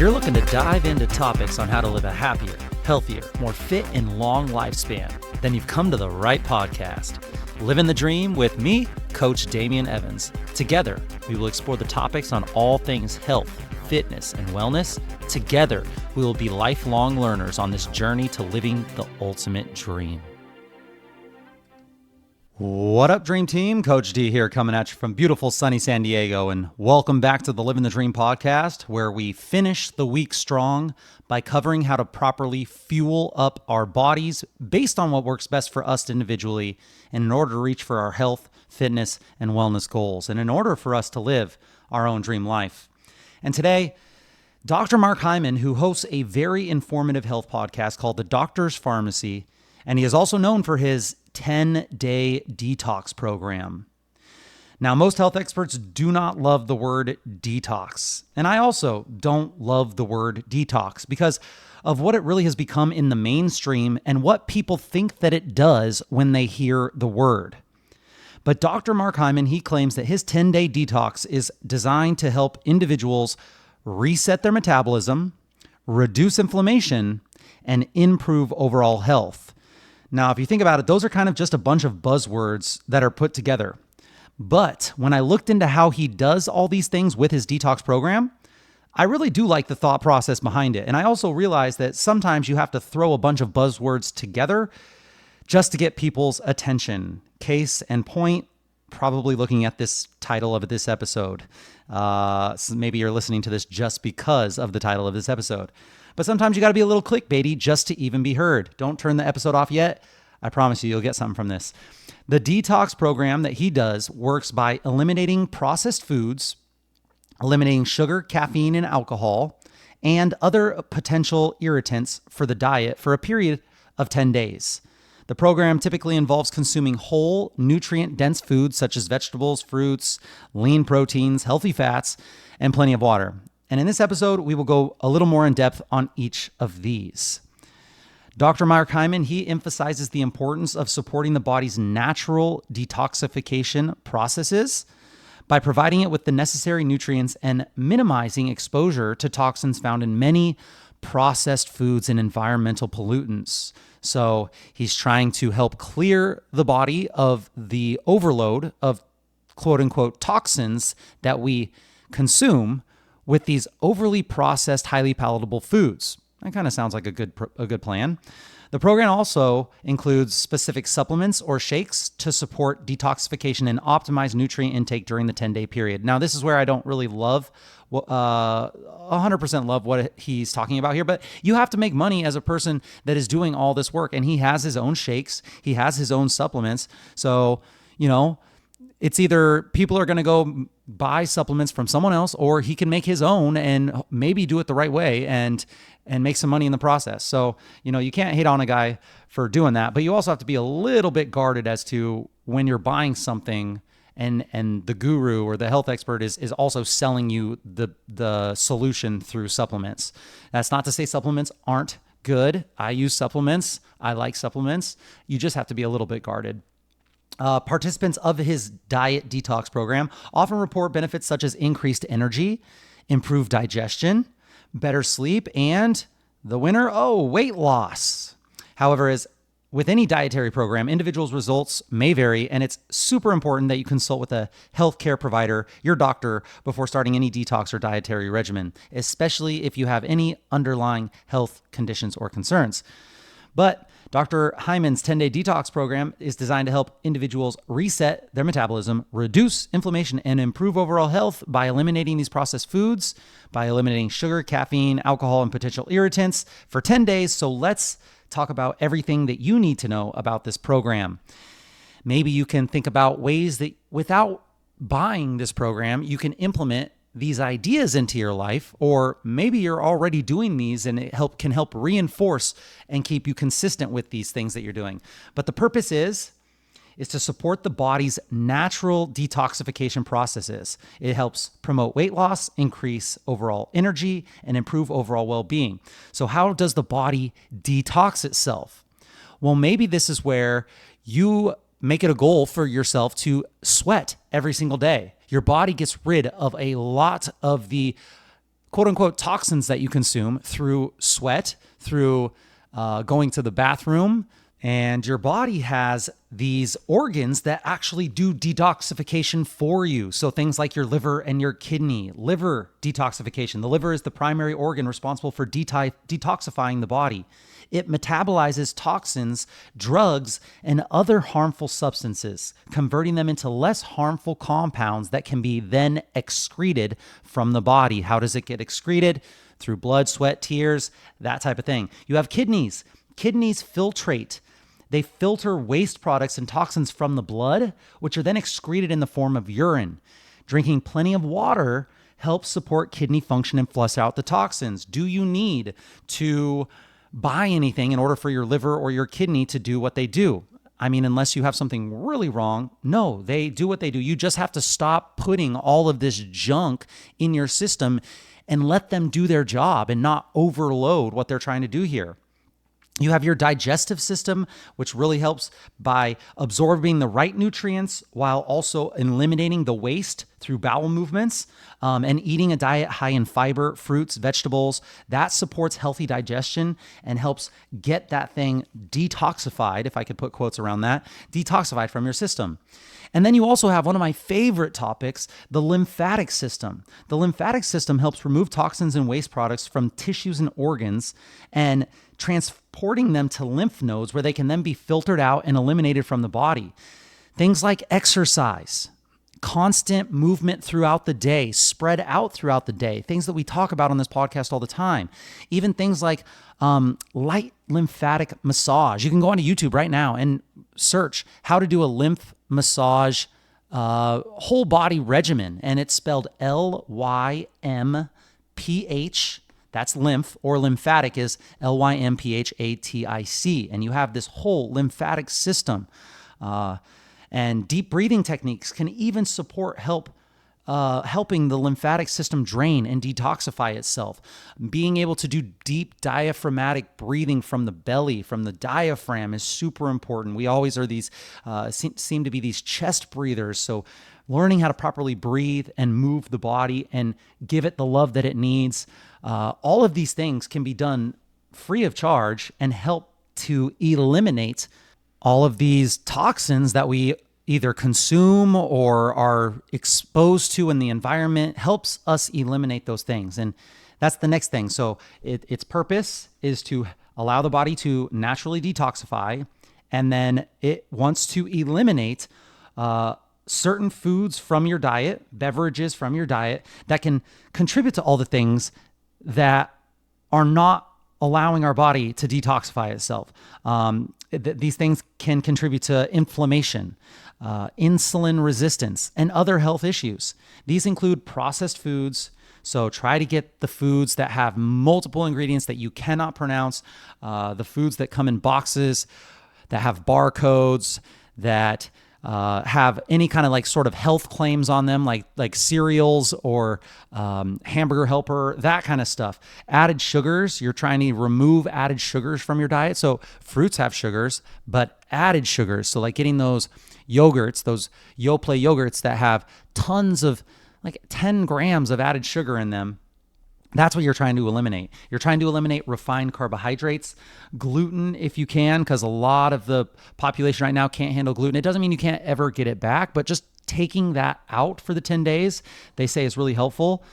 you're looking to dive into topics on how to live a happier, healthier, more fit, and long lifespan, then you've come to the right podcast. Living the Dream with me, Coach Damian Evans. Together, we will explore the topics on all things health, fitness, and wellness. Together, we will be lifelong learners on this journey to living the ultimate dream. What up, Dream Team? Coach D here, coming at you from beautiful sunny San Diego, and welcome back to the Living the Dream podcast, where we finish the week strong by covering how to properly fuel up our bodies based on what works best for us individually, and in order to reach for our health, fitness, and wellness goals, and in order for us to live our own dream life. And today, Dr. Mark Hyman, who hosts a very informative health podcast called the Doctors Farmacy, and he is also known for his 10-day detox program. Now, most health experts do not love the word detox, and I also don't love the word detox because of what it really has become in the mainstream and what people think that it does when they hear the word. But Dr. Mark Hyman, he claims that his 10-day detox is designed to help individuals reset their metabolism, reduce inflammation, and improve overall health. Now, if you think about it, those are kind of just a bunch of buzzwords that are put together. But when I looked into how he does all these things with his detox program, I really do like the thought process behind it. And I also realized that sometimes you have to throw a bunch of buzzwords together just to get people's attention. Case in point, probably looking at this title of this episode. So maybe you're listening to this just because of the title of this episode. But sometimes you got to be a little clickbaity just to even be heard. Don't turn the episode off yet. I promise you'll get something from this. The detox program that he does works by eliminating processed foods, eliminating sugar, caffeine, and alcohol, and other potential irritants for the diet for a period of 10 days. The program typically involves consuming whole, nutrient-dense foods such as vegetables, fruits, lean proteins, healthy fats, and plenty of water. And in this episode, we will go a little more in depth on each of these. Dr. Mark Hyman, he emphasizes the importance of supporting the body's natural detoxification processes by providing it with the necessary nutrients and minimizing exposure to toxins found in many processed foods and environmental pollutants. So he's trying to help clear the body of the overload of quote unquote toxins that we consume with these overly processed, highly palatable foods. That kind of sounds like a good plan. The program also includes specific supplements or shakes to support detoxification and optimize nutrient intake during the 10-day period. Now, this is where I don't really love 100% love what he's talking about here, but you have to make money as a person that is doing all this work, and he has his own shakes, he has his own supplements. So, it's either people are going to go buy supplements from someone else, or he can make his own and maybe do it the right way and make some money in the process. So, you can't hate on a guy for doing that, but you also have to be a little bit guarded as to when you're buying something and the guru or the health expert is also selling you the solution through supplements. That's not to say supplements aren't good. I use supplements. I like supplements. You just have to be a little bit guarded. Participants of his diet detox program often report benefits such as increased energy, improved digestion, better sleep, and the winner, weight loss. However, as with any dietary program, individuals' results may vary, and it's super important that you consult with a healthcare provider, your doctor, before starting any detox or dietary regimen, especially if you have any underlying health conditions or concerns. But Dr. Hyman's 10-day detox program is designed to help individuals reset their metabolism, reduce inflammation, and improve overall health by eliminating these processed foods, by eliminating sugar, caffeine, alcohol, and potential irritants for 10 days. So let's talk about everything that you need to know about this program. Maybe you can think about ways that without buying this program, you can implement these ideas into your life, or maybe you're already doing these and it can help reinforce and keep you consistent with these things that you're doing. But the purpose is to support the body's natural detoxification processes. It helps promote weight loss, increase overall energy, and improve overall well-being. So how does the body detox itself? Well, maybe this is where you make it a goal for yourself to sweat every single day. Your body gets rid of a lot of the quote unquote toxins that you consume through sweat, through going to the bathroom. And your body has these organs that actually do detoxification for you. So things like your liver and your kidney, liver detoxification. The liver is the primary organ responsible for detoxifying the body. It metabolizes toxins, drugs, and other harmful substances, converting them into less harmful compounds that can be then excreted from the body. How does it get excreted? Through blood, sweat, tears, that type of thing. You have kidneys. Kidneys filtrate. They filter waste products and toxins from the blood, which are then excreted in the form of urine. Drinking plenty of water helps support kidney function and flush out the toxins. Do you need to buy anything in order for your liver or your kidney to do what they do? I mean, unless you have something really wrong, no, they do what they do. You just have to stop putting all of this junk in your system and let them do their job and not overload what they're trying to do here. You have your digestive system, which really helps by absorbing the right nutrients while also eliminating the waste through bowel movements, and eating a diet high in fiber, fruits, vegetables. That supports healthy digestion and helps get that thing detoxified, if I could put quotes around that, detoxified from your system. And then you also have one of my favorite topics, the lymphatic system. The lymphatic system helps remove toxins and waste products from tissues and organs and transporting them to lymph nodes where they can then be filtered out and eliminated from the body. Things like exercise, constant movement throughout the day, spread out throughout the day, things that we talk about on this podcast all the time. Even things like light lymphatic massage. You can go onto YouTube right now and search how to do a lymph massage whole body regimen, and it's spelled Lymph. That's lymph, or lymphatic is Lymphatic. And you have this whole lymphatic system. And deep breathing techniques can even support helping the lymphatic system drain and detoxify itself. Being able to do deep diaphragmatic breathing from the belly, from the diaphragm, is super important. We always are these, seem to be these chest breathers. So learning how to properly breathe and move the body and give it the love that it needs. All of these things can be done free of charge and help to eliminate all of these toxins that we either consume or are exposed to in the environment. Helps us eliminate those things. And that's the next thing. So its purpose is to allow the body to naturally detoxify. And then it wants to eliminate certain foods from your diet, beverages from your diet that can contribute to all the things that are not allowing our body to detoxify itself. These things can contribute to inflammation, insulin resistance, and other health issues. These include processed foods. So try to get the foods that have multiple ingredients that you cannot pronounce, the foods that come in boxes, that have barcodes, that have any kind of like sort of health claims on them, like cereals or Hamburger Helper, that kind of stuff. Added sugars, you're trying to remove added sugars from your diet. So fruits have sugars, but added sugars. So like getting those yogurts, those Yoplait yogurts that have tons of, like 10 grams of added sugar in them. That's what you're trying to eliminate. You're trying to eliminate refined carbohydrates, gluten if you can, because a lot of the population right now can't handle gluten. It doesn't mean you can't ever get it back, but just taking that out for the 10 days, they say is really helpful.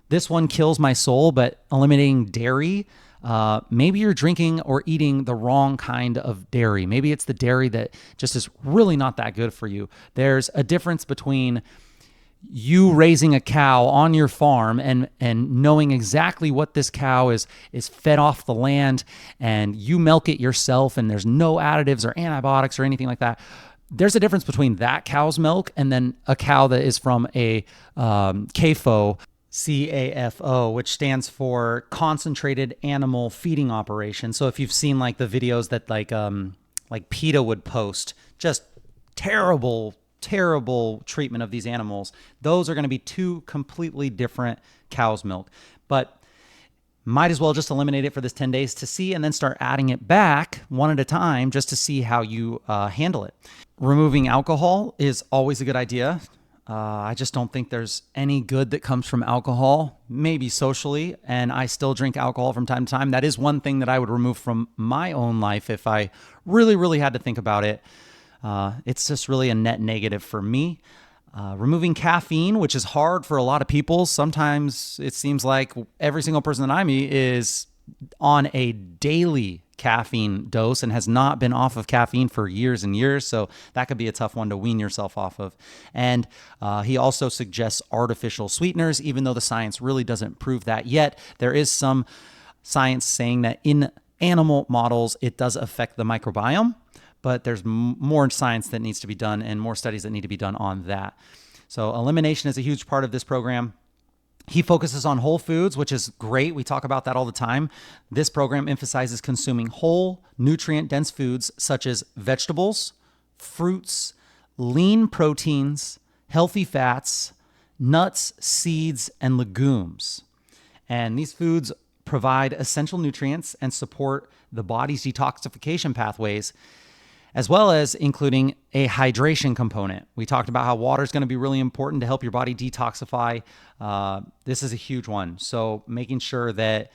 This one kills my soul, but eliminating dairy, maybe you're drinking or eating the wrong kind of dairy. Maybe it's the dairy that just is really not that good for you. There's a difference between you raising a cow on your farm and knowing exactly what this cow is fed off the land, and you milk it yourself and there's no additives or antibiotics or anything like that. There's a difference between that cow's milk and then a cow that is from a CAFO, CAFO, which stands for Concentrated Animal Feeding Operation. So if you've seen like the videos that like PETA would post, just terrible treatment of these animals, those are going to be two completely different cow's milk. But might as well just eliminate it for this 10 days to see, and then start adding it back one at a time just to see how you handle it. Removing alcohol is always a good idea. I just don't think there's any good that comes from alcohol, maybe socially, and I still drink alcohol from time to time. That is one thing that I would remove from my own life if I really, really had to think about it. It's just really a net negative for me. Removing caffeine, which is hard for a lot of people. Sometimes it seems like every single person that I meet is on a daily caffeine dose and has not been off of caffeine for years and years. So that could be a tough one to wean yourself off of. And he also suggests artificial sweeteners, even though the science really doesn't prove that yet. There is some science saying that in animal models, it does affect the microbiome, but there's more science that needs to be done and more studies that need to be done on that. So elimination is a huge part of this program. He focuses on whole foods, which is great. We talk about that all the time. This program emphasizes consuming whole, nutrient-dense foods such as vegetables, fruits, lean proteins, healthy fats, nuts, seeds, and legumes. And these foods provide essential nutrients and support the body's detoxification pathways, as well as including a hydration component. We talked about how water is going to be really important to help your body detoxify. This is a huge one. So making sure that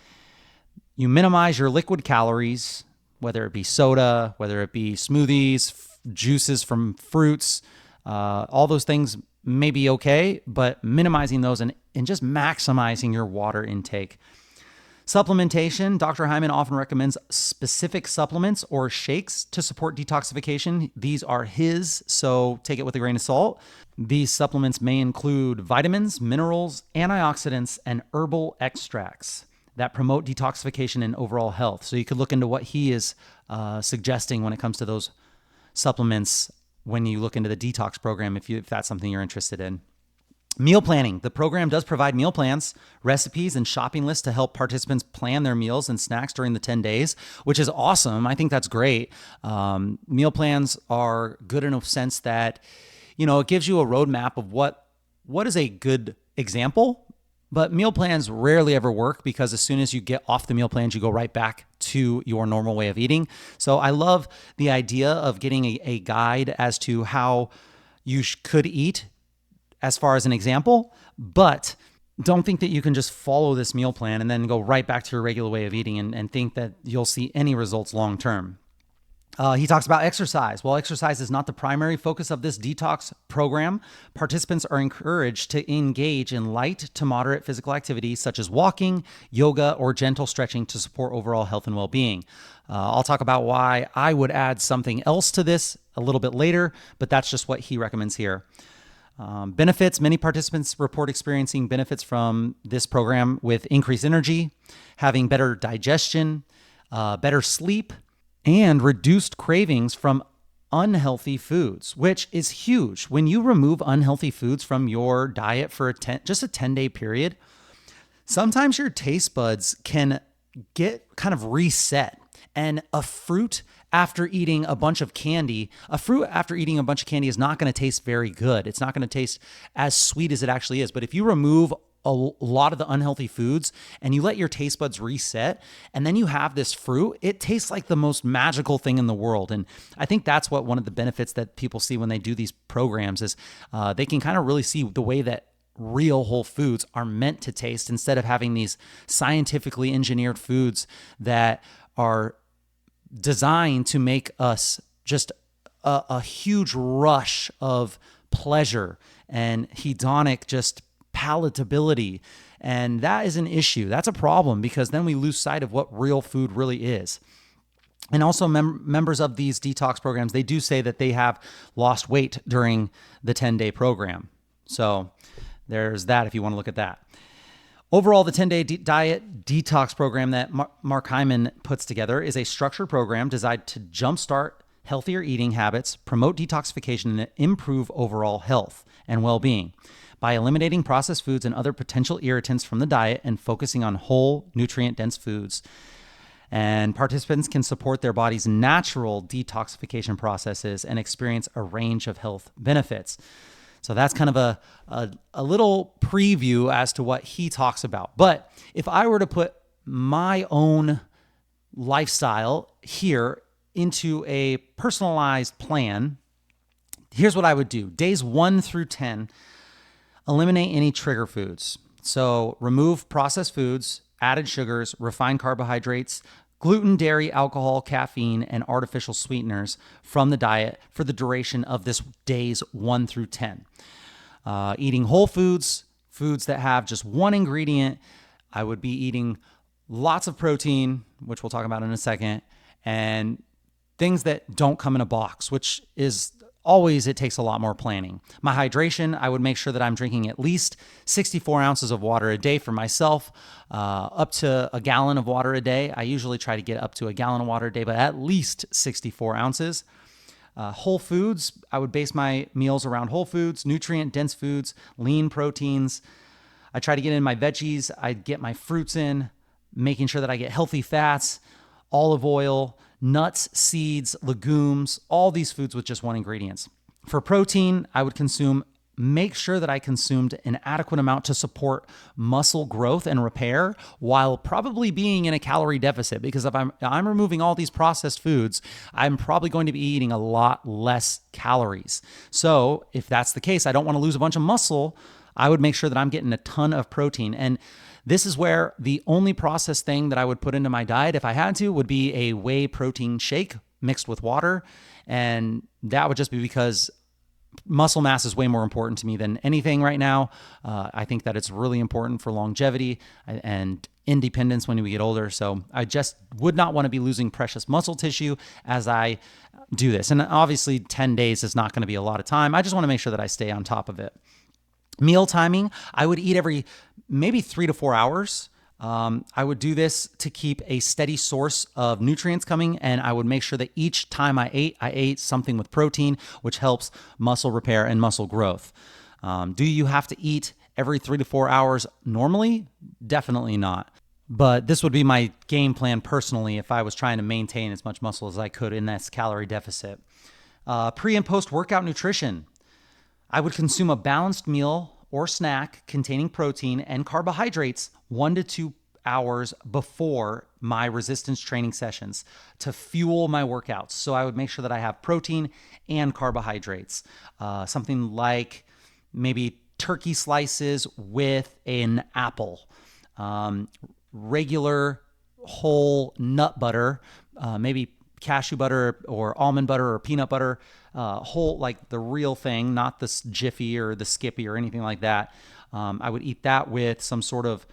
you minimize your liquid calories, whether it be soda, whether it be smoothies, juices from fruits, all those things may be okay, but minimizing those and just maximizing your water intake. Supplementation. Dr. Hyman often recommends specific supplements or shakes to support detoxification. These are his, so take it with a grain of salt. These supplements may include vitamins, minerals, antioxidants, and herbal extracts that promote detoxification and overall health. So you could look into what he is suggesting when it comes to those supplements when you look into the detox program, if that's something you're interested in. Meal planning. The program does provide meal plans, recipes, and shopping lists to help participants plan their meals and snacks during the 10 days, which is awesome. I think that's great. Meal plans are good in a sense that, it gives you a roadmap of what is a good example, but meal plans rarely ever work because as soon as you get off the meal plans, you go right back to your normal way of eating. So I love the idea of getting a guide as to how you could eat as far as an example, but don't think that you can just follow this meal plan and then go right back to your regular way of eating and think that you'll see any results long term. He talks about exercise. While exercise is not the primary focus of this detox program, participants are encouraged to engage in light to moderate physical activity such as walking, yoga, or gentle stretching to support overall health and well-being. I'll talk about why I would add something else to this a little bit later, but that's just what he recommends here. Benefits. Many participants report experiencing benefits from this program with increased energy, having better digestion, better sleep, and reduced cravings from unhealthy foods, which is huge. When you remove unhealthy foods from your diet for just a 10-day period, sometimes your taste buds can get kind of reset. And a fruit after eating a bunch of candy is not going to taste very good. It's not going to taste as sweet as it actually is. But if you remove a lot of the unhealthy foods and you let your taste buds reset and then you have this fruit, it tastes like the most magical thing in the world. And I think that's what one of the benefits that people see when they do these programs is they can kind of really see the way that real whole foods are meant to taste instead of having these scientifically engineered foods that are designed to make us just a huge rush of pleasure and hedonic just palatability. And that is an issue. That's a problem because then we lose sight of what real food really is. And also members of these detox programs, they do say that they have lost weight during the 10-day program. So there's that if you want to look at that. Overall, the 10-day diet detox program that Mark Hyman puts together is a structured program designed to jumpstart healthier eating habits, promote detoxification, and improve overall health and well-being by eliminating processed foods and other potential irritants from the diet and focusing on whole, nutrient-dense foods. And participants can support their body's natural detoxification processes and experience a range of health benefits. So that's kind of a little preview as to what he talks about. But if I were to put my own lifestyle here into a personalized plan, here's what I would do. Days 1 through 10, Eliminate any trigger foods. So remove processed foods, added sugars, refined carbohydrates, gluten, dairy, alcohol, caffeine, and artificial sweeteners from the diet for the duration of this days 1 through 10. Eating whole foods, foods that have just one ingredient. I would be eating lots of protein, which we'll talk about in a second, and things that don't come in a box, which is always, it takes a lot more planning. My hydration, I would make sure that I'm drinking at least 64 ounces of water a day for myself, up to a gallon of water a day. I usually try to get up to a gallon of water a day, but at least 64 ounces. Whole foods, I would base my meals around whole foods, nutrient-dense foods, lean proteins. I try to get in my veggies. I get my fruits in, making sure that I get healthy fats, olive oil, nuts, seeds, legumes, all these foods with just one ingredient. For protein, I would make sure that I consumed an adequate amount to support muscle growth and repair while probably being in a calorie deficit, because if I'm removing all these processed foods, I'm probably going to be eating a lot less calories. So if that's the case, I don't want to lose a bunch of muscle. I would make sure that I'm getting a ton of protein. And this is where the only processed thing that I would put into my diet, if I had to, would be a whey protein shake mixed with water. And that would just be because muscle mass is way more important to me than anything right now. I think that it's really important for longevity and independence when we get older. So I just would not want to be losing precious muscle tissue as I do this. And obviously 10 days is not going to be a lot of time. I just want to make sure that I stay on top of it. Meal timing, I would eat every maybe 3 to 4 hours. I would do this to keep a steady source of nutrients coming, and I would make sure that each time I ate something with protein, which helps muscle repair and muscle growth. Do you have to eat every 3 to 4 hours normally? Definitely not. But this would be my game plan personally if I was trying to maintain as much muscle as I could in this calorie deficit. Pre and post workout nutrition. I would consume a balanced meal or snack containing protein and carbohydrates 1 to 2 hours before my resistance training sessions to fuel my workouts. So I would make sure that I have protein and carbohydrates. Something like maybe turkey slices with an apple, regular whole nut butter, maybe cashew butter or almond butter or peanut butter, whole, like the real thing, not the Jiffy or the Skippy or anything like that. I would eat that with some sort of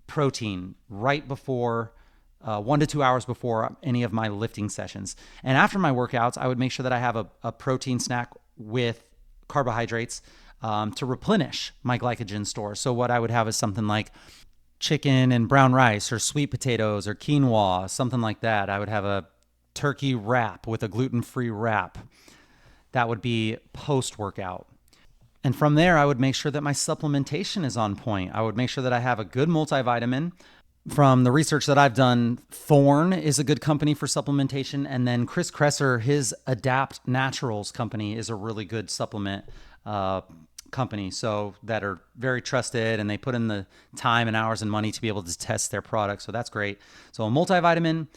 protein right before, 1 to 2 hours before any of my lifting sessions. And after my workouts, I would make sure that I have a protein snack with carbohydrates to replenish my glycogen store. So what I would have is something like chicken and brown rice or sweet potatoes or quinoa, something like that. I would have a turkey wrap with a gluten-free wrap. That would be post-workout. And from there, I would make sure that my supplementation is on point. I would make sure that I have a good multivitamin. From the research that I've done, Thorne is a good company for supplementation. And then Chris Kresser, his Adapt Naturals company, is a really good supplement company. So that are very trusted, and they put in the time and hours and money to be able to test their products. So that's great. So a multivitamin,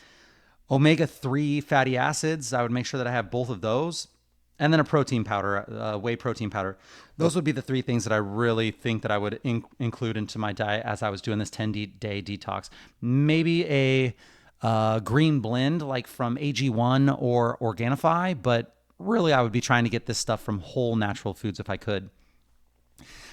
omega-3 fatty acids, I would make sure that I have both of those. And then a protein powder, whey protein powder. Those would be the 3 things that I really think that I would include into my diet as I was doing this 10-day detox. Maybe a green blend like from AG1 or Organifi, but really I would be trying to get this stuff from whole natural foods if I could.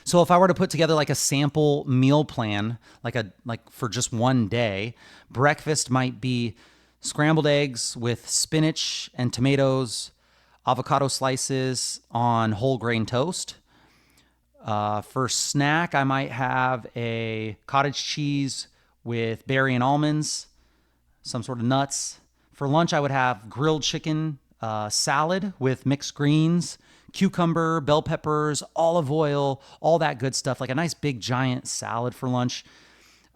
So if I were to put together like a sample meal plan, like for just one day, breakfast might be scrambled eggs with spinach and tomatoes, avocado slices on whole grain toast. For snack, I might have a cottage cheese with berry and almonds, some sort of nuts. For lunch, I would have grilled chicken salad with mixed greens, cucumber, bell peppers, olive oil, all that good stuff, like a nice big giant salad for lunch.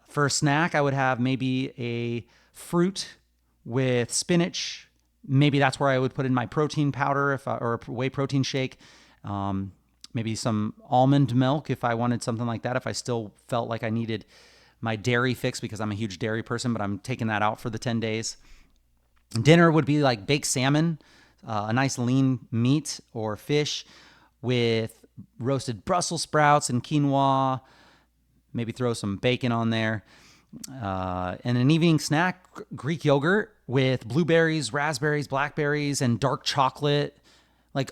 For a snack, I would have maybe a fruit with spinach. Maybe that's where I would put in my protein powder or a whey protein shake. Maybe some almond milk if I wanted something like that, if I still felt like I needed my dairy fix, because I'm a huge dairy person, but I'm taking that out for the 10 days. Dinner would be like baked salmon, a nice lean meat or fish with roasted Brussels sprouts and quinoa, maybe throw some bacon on there. And an evening snack, Greek yogurt with blueberries, raspberries, blackberries, and dark chocolate. Like,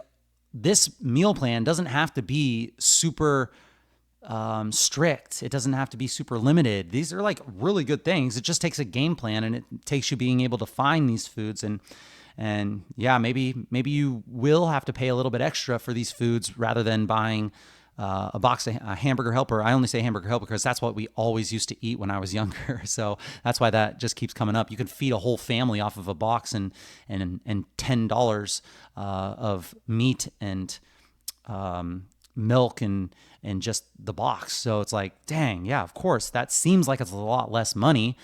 this meal plan doesn't have to be super strict. It doesn't have to be super limited. These are like really good things. It just takes a game plan, and it takes you being able to find these foods. And yeah, maybe you will have to pay a little bit extra for these foods rather than buying a box of a Hamburger Helper. I only say Hamburger Helper because that's what we always used to eat when I was younger. So that's why that just keeps coming up. You can feed a whole family off of a box and $10 of meat and milk and just the box. So it's like, dang, yeah, of course, that seems like it's a lot less money,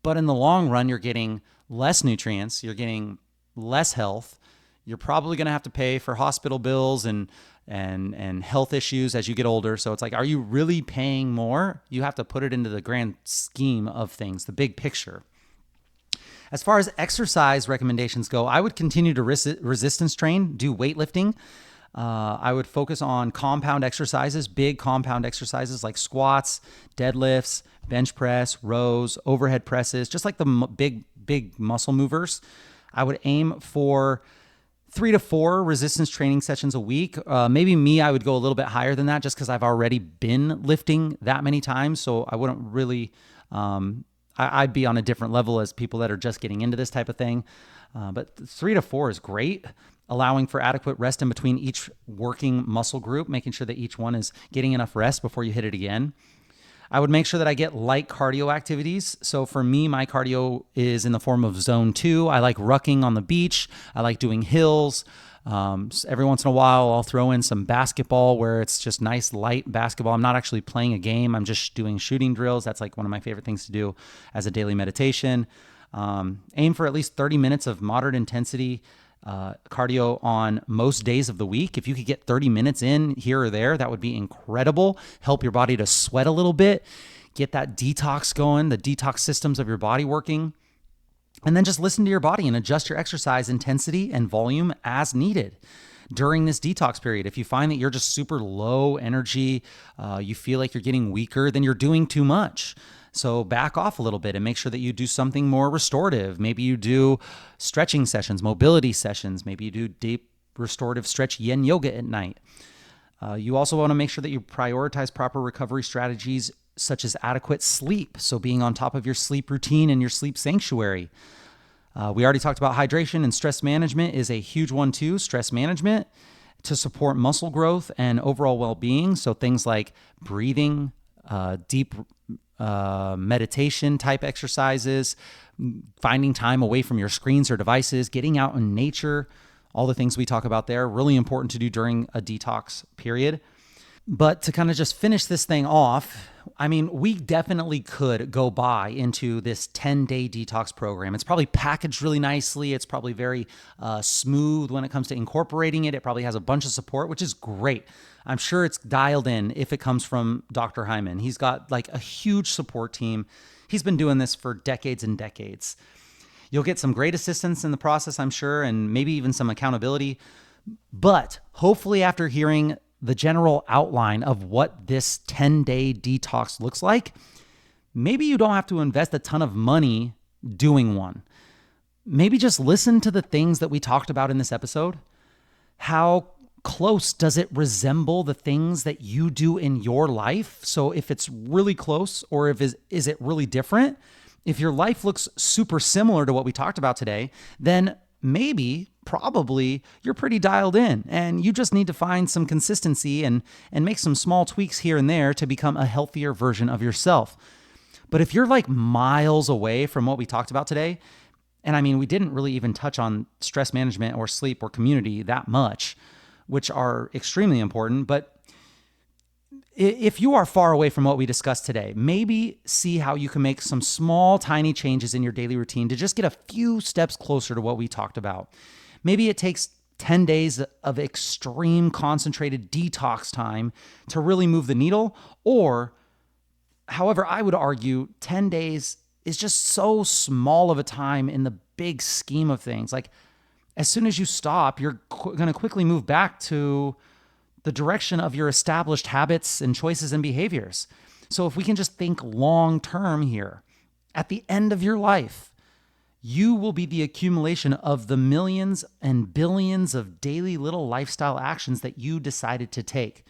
but in the long run, you're getting less nutrients, you're getting less health. You're probably going to have to pay for hospital bills and health issues as you get older. So it's like, are you really paying more? You have to put it into the grand scheme of things, the big picture. As far as exercise recommendations go, I would continue to resistance train, do weightlifting. I would focus on compound exercises, big compound exercises like squats, deadlifts, bench press, rows, overhead presses, just like the big muscle movers. I would aim for 3 to 4 resistance training sessions a week. Maybe me, I would go a little bit higher than that just because I've already been lifting that many times. So I wouldn't really, I'd be on a different level as people that are just getting into this type of thing. But 3 to 4 is great, allowing for adequate rest in between each working muscle group, making sure that each one is getting enough rest before you hit it again. I would make sure that I get light cardio activities. So for me, my cardio is in the form of zone 2. I like rucking on the beach. I like doing hills. Every once in a while, I'll throw in some basketball where it's just nice, light basketball. I'm not actually playing a game. I'm just doing shooting drills. That's like one of my favorite things to do as a daily meditation. Aim for at least 30 minutes of moderate intensity cardio on most days of the week. If you could get 30 minutes in here or there, that would be incredible. Help your body to sweat a little bit, get that detox going, the detox systems of your body working, and then just listen to your body and adjust your exercise intensity and volume as needed during this detox period. If you find that you're just super low energy, you feel like you're getting weaker, then you're doing too much. So back off a little bit and make sure that you do something more restorative. Maybe you do stretching sessions, mobility sessions. Maybe you do deep restorative stretch yin yoga at night. You also want to make sure that you prioritize proper recovery strategies such as adequate sleep. So being on top of your sleep routine and your sleep sanctuary. We already talked about hydration, and stress management is a huge one too. Stress management to support muscle growth and overall well-being. So things like breathing, deep meditation type exercises, finding time away from your screens or devices, getting out in nature, all the things we talk about there, really important to do during a detox period. But to kind of just finish this thing off, I mean, we definitely could go buy into this 10-day detox program. It's probably packaged really nicely. It's probably very smooth when it comes to incorporating it. It probably has a bunch of support, which is great. I'm sure it's dialed in if it comes from Dr. Hyman. He's got like a huge support team. He's been doing this for decades and decades. You'll get some great assistance in the process, I'm sure, and maybe even some accountability. But hopefully after hearing the general outline of what this 10-day detox looks like, maybe you don't have to invest a ton of money doing one. Maybe just listen to the things that we talked about in this episode. How close does it resemble the things that you do in your life? So if it's really close, or is it really different? If your life looks super similar to what we talked about today, then probably you're pretty dialed in, and you just need to find some consistency and make some small tweaks here and there to become a healthier version of yourself. But if you're like miles away from what we talked about today, and I mean, we didn't really even touch on stress management or sleep or community that much, which are extremely important, but if you are far away from what we discussed today, maybe see how you can make some small, tiny changes in your daily routine to just get a few steps closer to what we talked about. Maybe it takes 10 days of extreme concentrated detox time to really move the needle, or however, I would argue 10 days is just so small of a time in the big scheme of things. Like, as soon as you stop, you're going to quickly move back to the direction of your established habits and choices and behaviors. So if we can just think long term here, at the end of your life, you will be the accumulation of the millions and billions of daily little lifestyle actions that you decided to take.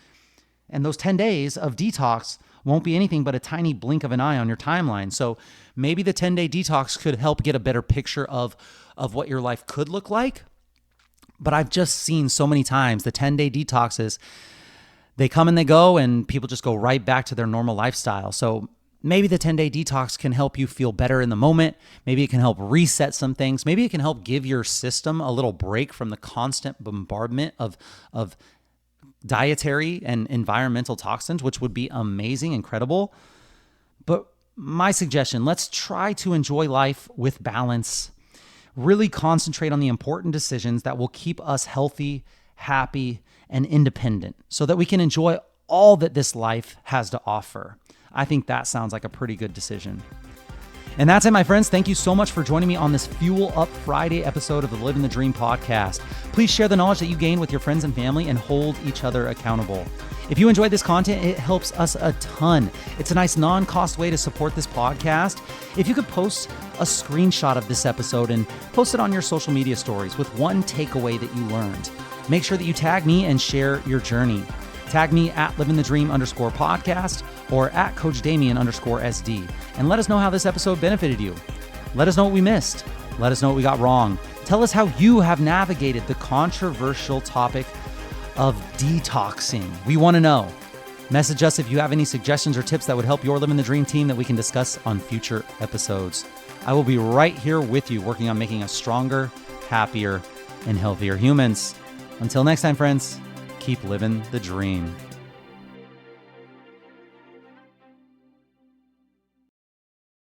And those 10 days of detox won't be anything but a tiny blink of an eye on your timeline. So maybe the 10-day detox could help get a better picture of what your life could look like. But I've just seen so many times the 10-day detoxes, they come and they go, and people just go right back to their normal lifestyle. So maybe the 10-day detox can help you feel better in the moment. Maybe it can help reset some things. Maybe it can help give your system a little break from the constant bombardment of dietary and environmental toxins, which would be amazing, incredible. But my suggestion, let's try to enjoy life with balance. Really concentrate on the important decisions that will keep us healthy, happy, and independent so that we can enjoy all that this life has to offer. I think that sounds like a pretty good decision. And that's it, my friends. Thank you so much for joining me on this Fuel Up Friday episode of the Living the Dream podcast. Please share the knowledge that you gain with your friends and family and hold each other accountable. If you enjoyed this content, it helps us a ton. It's a nice non-cost way to support this podcast. If you could post a screenshot of this episode and post it on your social media stories with one takeaway that you learned. Make sure that you tag me and share your journey. Tag me at livingthedream_podcast or at Coach Damien _SD. And let us know how this episode benefited you. Let us know what we missed. Let us know what we got wrong. Tell us how you have navigated the controversial topic of detoxing. We want to know. Message us if you have any suggestions or tips that would help your Living the Dream team that we can discuss on future episodes. I will be right here with you working on making us stronger, happier, and healthier humans. Until next time, friends, keep living the dream.